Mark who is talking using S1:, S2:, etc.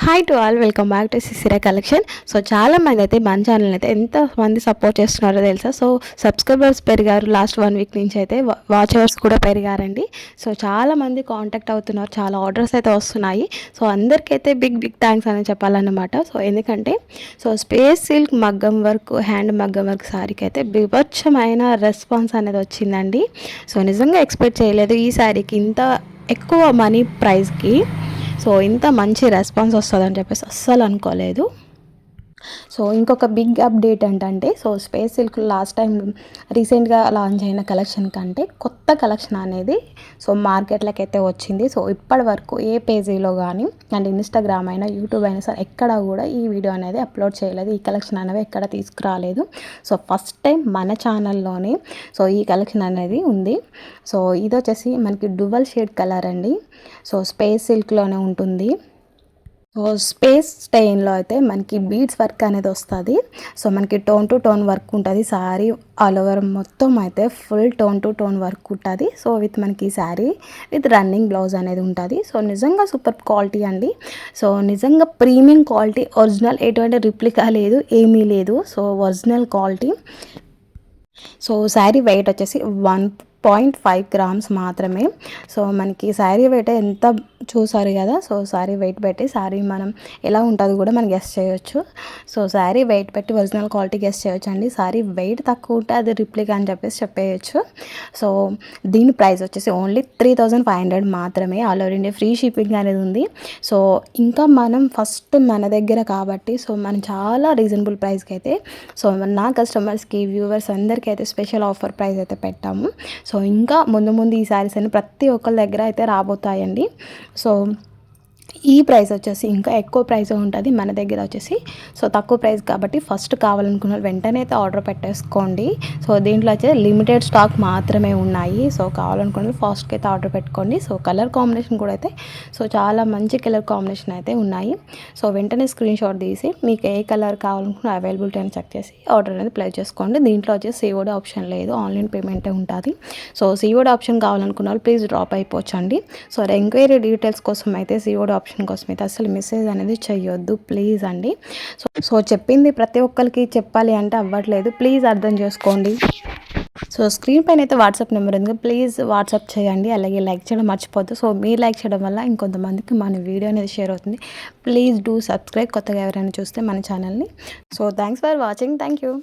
S1: Hi to all, welcome back to సిసిరా collection. So చాలామంది అయితే మన ఛానల్ అయితే ఎంతమంది సపోర్ట్ చేస్తున్నారో తెలుసా. సో సబ్స్క్రైబర్స్ పెరిగారు, లాస్ట్ 1 వీక్ నుంచి అయితే వాచ్ అవర్స్ కూడా పెరిగారండి. సో చాలామంది కాంటాక్ట్ అవుతున్నారు, చాలా ఆర్డర్స్ అయితే వస్తున్నాయి. సో అందరికైతే బిగ్ థ్యాంక్స్ అని చెప్పాలన్నమాట. సో ఎందుకంటే స్పేస్ సిల్క్ మగ్గం వర్క్, హ్యాండ్ మగ్గం వర్క్ శారీకి అయితే బీభత్సమైన రెస్పాన్స్ అనేది వచ్చిందండి. సో నిజంగా ఎక్స్పెక్ట్ చేయలేదు ఈ శారీకి ఇంత ఎక్కువ మనీ ప్రైస్కి ఇంత మంచి రెస్పాన్స్ వస్తుందని చెప్పేసి అస్సలు అనుకోలేదు. ఇంకొక బిగ్ అప్డేట్ ఏంటంటే స్పేస్ సిల్క్ లాస్ట్ టైం రీసెంట్గా లాంచ్ అయిన కలెక్షన్ కంటే కొత్త కలెక్షన్ అనేది మార్కెట్లోకి అయితే వచ్చింది. ఇప్పటి వరకు ఏ పేజీలో కానీ అండ్ ఇన్స్టాగ్రామ్ అయినా యూట్యూబ్ అయినా సరే ఎక్కడ కూడా ఈ వీడియో అనేది అప్లోడ్ చేయలేదు, ఈ కలెక్షన్ అనేది ఎక్కడ తీసుకురాలేదు. ఫస్ట్ టైం మన ఛానల్లోనే ఈ కలెక్షన్ అనేది ఉంది. ఇది వచ్చేసి మనకి డ్యువల్ షేడ్ కలర్ అండి. స్పేస్ సిల్క్లోనే ఉంటుంది. స్పేస్ స్టైన్లో అయితే మనకి బీడ్స్ వర్క్ అనేది వస్తుంది. మనకి టోన్ టు టోన్ వర్క్ ఉంటుంది. శారీ ఆల్ ఓవర్ మొత్తం అయితే full tone to tone work ఉంటుంది. విత్ మనకి శారీ విత్ రన్నింగ్ బ్లౌజ్ అనేది ఉంటుంది. నిజంగా సూపర్ క్వాలిటీ అండి. నిజంగా ప్రీమియం క్వాలిటీ, ఒరిజినల్, ఎటువంటి రిప్లికా లేదు, ఏమీ లేదు. Original quality. శారీ వెయిట్ వచ్చేసి 1.5 grams మాత్రమే. మనకి శారీ వెయిట్ ఎంత చూసారు కదా. శారీ వెయిట్ పెట్టి శారీ మనం ఎలా ఉంటుంది కూడా మనం గెస్ చేయొచ్చు. శారీ వెయిట్ పెట్టి ఒరిజినల్ క్వాలిటీ గెస్ చేయొచ్చు అండి. శారీ వెయిట్ తక్కువ ఉంటే అది రిప్లికా అని చెప్పేసి చెప్పేయచ్చు. దీని ప్రైస్ వచ్చేసి ఓన్లీ 3,500 మాత్రమే. All over India free shipping అనేది ఉంది. ఇంకా మనం ఫస్ట్ మన దగ్గర కాబట్టి మనం చాలా రీజనబుల్ ప్రైస్కి అయితే నా కస్టమర్స్కి, వ్యూవర్స్ అందరికీ అయితే స్పెషల్ ఆఫర్ ప్రైస్ అయితే పెట్టాము. ఇంకా ముందు ఈ శారీస్ అన్ని ప్రతి ఒక్కరి దగ్గర అయితే రాబోతాయండి. ఈ ప్రైస్ వచ్చేసి ఇంకా ఎక్కువ ప్రైస్ ఉంటుంది మన దగ్గర వచ్చేసి. తక్కువ ప్రైస్ కాబట్టి ఫస్ట్ కావాలనుకున్న వెంటనే అయితే ఆర్డర్ పెట్టేసుకోండి. దీంట్లో అయితే లిమిటెడ్ స్టాక్ మాత్రమే ఉన్నాయి. కావాలనుకున్న ఫాస్ట్గా అయితే ఆర్డర్ పెట్టుకోండి. కలర్ కాంబినేషన్ కూడా అయితే చాలా మంచి కలర్ కాంబినేషన్ అయితే ఉన్నాయి. వెంటనే స్క్రీన్ షాట్ తీసి మీకు ఏ కలర్ కావాలనుకున్న అవైలబిలిటీ అని చెక్ చేసి ఆర్డర్ అనేది ప్లేస్ చేసుకోండి. దీంట్లో వచ్చేసి సిఓడి ఆప్షన్ లేదు, ఆన్లైన్ పేమెంటే ఉంటుంది. సిఓడి ఆప్షన్ కావాలనుకున్న వాళ్ళు ప్లీజ్ డ్రాప్ అయిపోవచ్చండి. ఎంక్వైరీ డీటెయిల్స్ కోసం అయితే సిఓడి ఆప్షన్ కోసం అయితే అసలు మెసేజ్ అనేది చేయొద్దు ప్లీజ్ అండి. చెప్పింది ప్రతి ఒక్కరికి చెప్పాలి అంటే అవ్వట్లేదు, ప్లీజ్ అర్థం చేసుకోండి. స్క్రీన్ పైన అయితే వాట్సాప్ నెంబర్ ఉంది, ప్లీజ్ వాట్సాప్ చేయండి. అలాగే లైక్ చేయడం మర్చిపోద్దు. మీరు లైక్ చేయడం వల్ల ఇంకొంతమందికి మన వీడియో అనేది షేర్ అవుతుంది. ప్లీజ్ డూ సబ్స్క్రైబ్ కొత్తగా ఎవరైనా చూస్తే మన ఛానల్ని. Thanks for watching. Thank you.